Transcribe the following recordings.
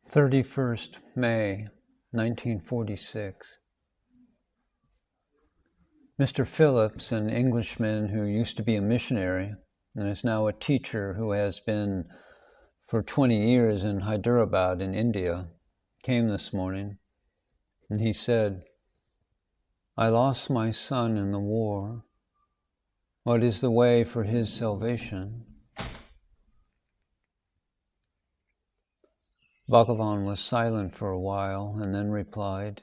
31st May, 1946. Mr. Phillips, an Englishman who used to be a missionary and is now a teacher who has been for 20 years in Hyderabad in India, came this morning, and he said, "I lost my son in the war. What is the way for his salvation?" Bhagavan was silent for a while and then replied,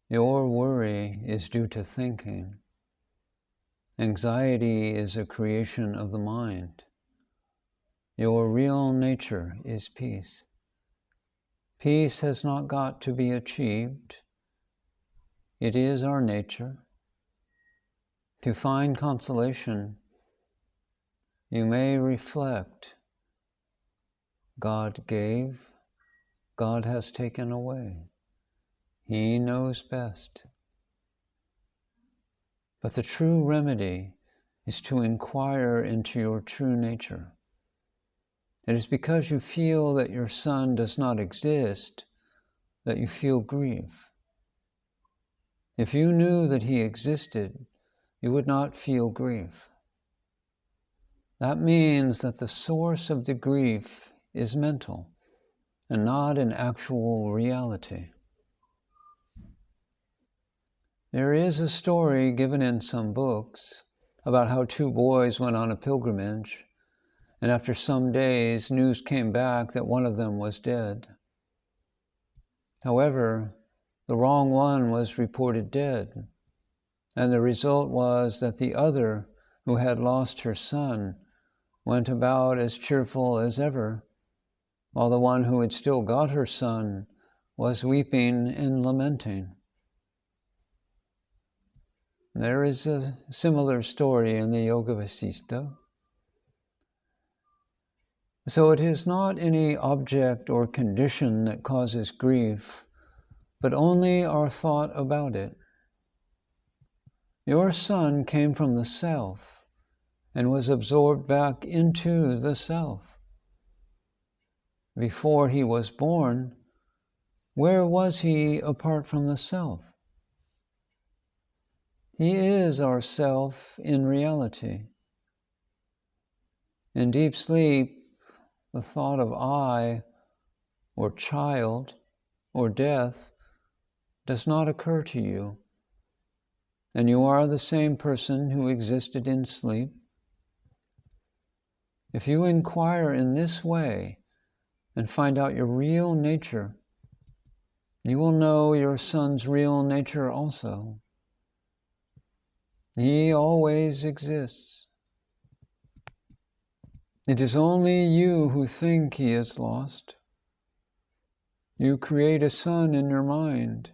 "Your worry is due to thinking. Anxiety is a creation of the mind. Your real nature is peace. Peace has not got to be achieved. It is our nature. To find consolation, you may reflect, God gave, God has taken away. He knows best. But the true remedy is to inquire into your true nature. It is because you feel that your son does not exist that you feel grief. If you knew that he existed, you would not feel grief. That means that the source of the grief is mental and not an actual reality. There is a story given in some books about how two boys went on a pilgrimage, and after some days, news came back that one of them was dead. However, the wrong one was reported dead, and the result was that the other, who had lost her son, went about as cheerful as ever, while the one who had still got her son was weeping and lamenting. There is a similar story in the Yoga Vasista. So it is not any object or condition that causes grief, but only our thought about it. Your son came from the self and was absorbed back into the self. Before he was born, where was he apart from the self? He is our self in reality. In deep sleep, the thought of I, or child, or death does not occur to you, and you are the same person who existed in sleep. If you inquire in this way and find out your real nature, you will know your son's real nature also. He always exists. It is only you who think he is lost. You create a son in your mind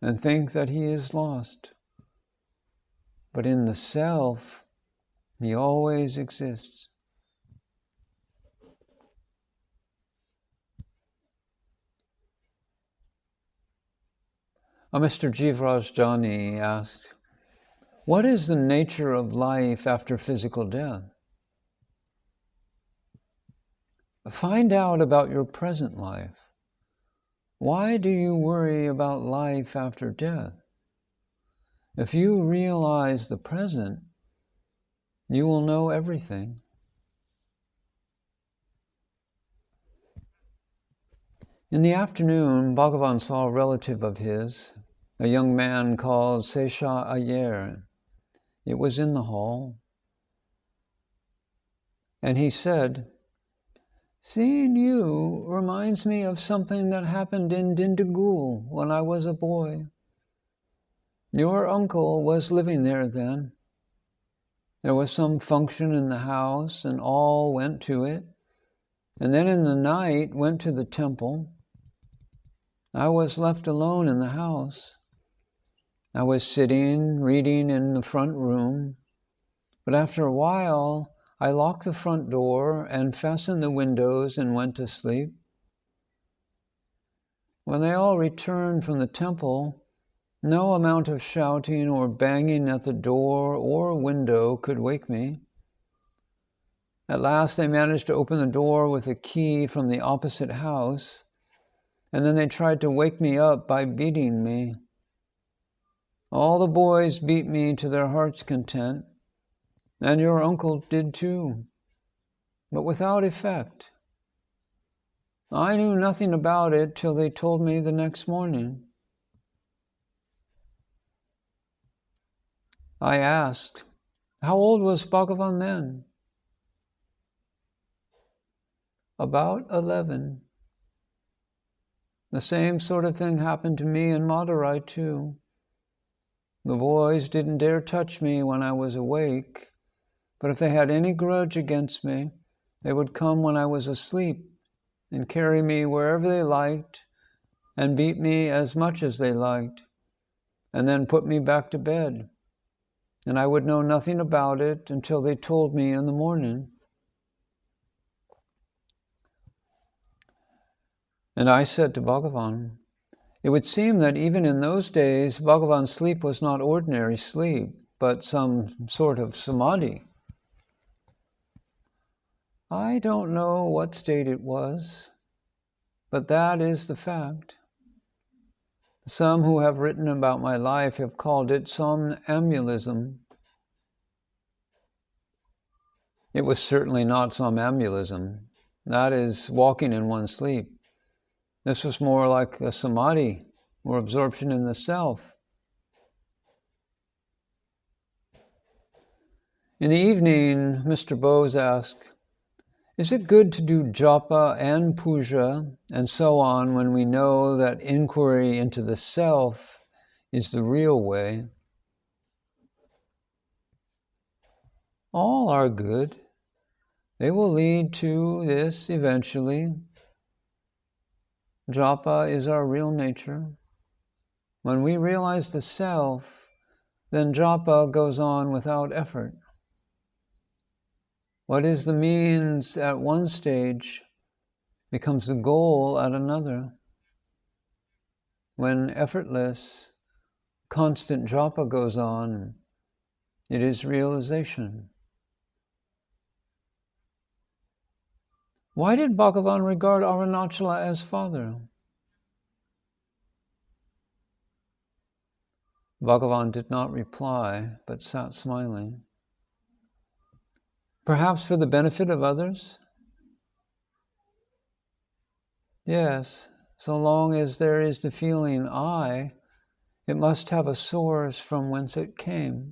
and think that he is lost. But in the self, he always exists. Mr. Jivraj Jani asked, "What is the nature of life after physical death?" Find out about your present life. Why do you worry about life after death? If you realize the present, you will know everything. In the afternoon, Bhagavan saw a relative of his, a young man called Sesha Ayer. It was in the hall. And he said, "Seeing you reminds me of something that happened in Dindigul when I was a boy. Your uncle was living there then. There was some function in the house and all went to it, and then in the night went to the temple. I was left alone in the house. I was sitting, reading in the front room, but after a while I locked the front door and fastened the windows and went to sleep. When they all returned from the temple, no amount of shouting or banging at the door or window could wake me. At last they managed to open the door with a key from the opposite house, and then they tried to wake me up by beating me. All the boys beat me to their heart's content, and your uncle did too, but without effect. I knew nothing about it till they told me the next morning. I asked, how old was Bhagavan then? About 11. The same sort of thing happened to me in Madurai too. The boys didn't dare touch me when I was awake, but if they had any grudge against me, they would come when I was asleep and carry me wherever they liked and beat me as much as they liked, and then put me back to bed. And I would know nothing about it until they told me in the morning. And I said to Bhagavan, it would seem that even in those days, Bhagavan's sleep was not ordinary sleep, but some sort of samadhi. I don't know what state it was, but that is the fact. Some who have written about my life have called it somnambulism. It was certainly not somnambulism. That is walking in one's sleep. This was more like a samadhi, or absorption in the self. In the evening, Mr. Bose asked, is it good to do japa and puja and so on when we know that inquiry into the self is the real way? All are good. They will lead to this eventually. Japa is our real nature. When we realize the self, then japa goes on without effort. What is the means at one stage becomes the goal at another. When effortless, constant japa goes on, it is realization. Why did Bhagavan regard Arunachala as father? Bhagavan did not reply, but sat smiling. Perhaps for the benefit of others? Yes, so long as there is the feeling I, it must have a source from whence it came.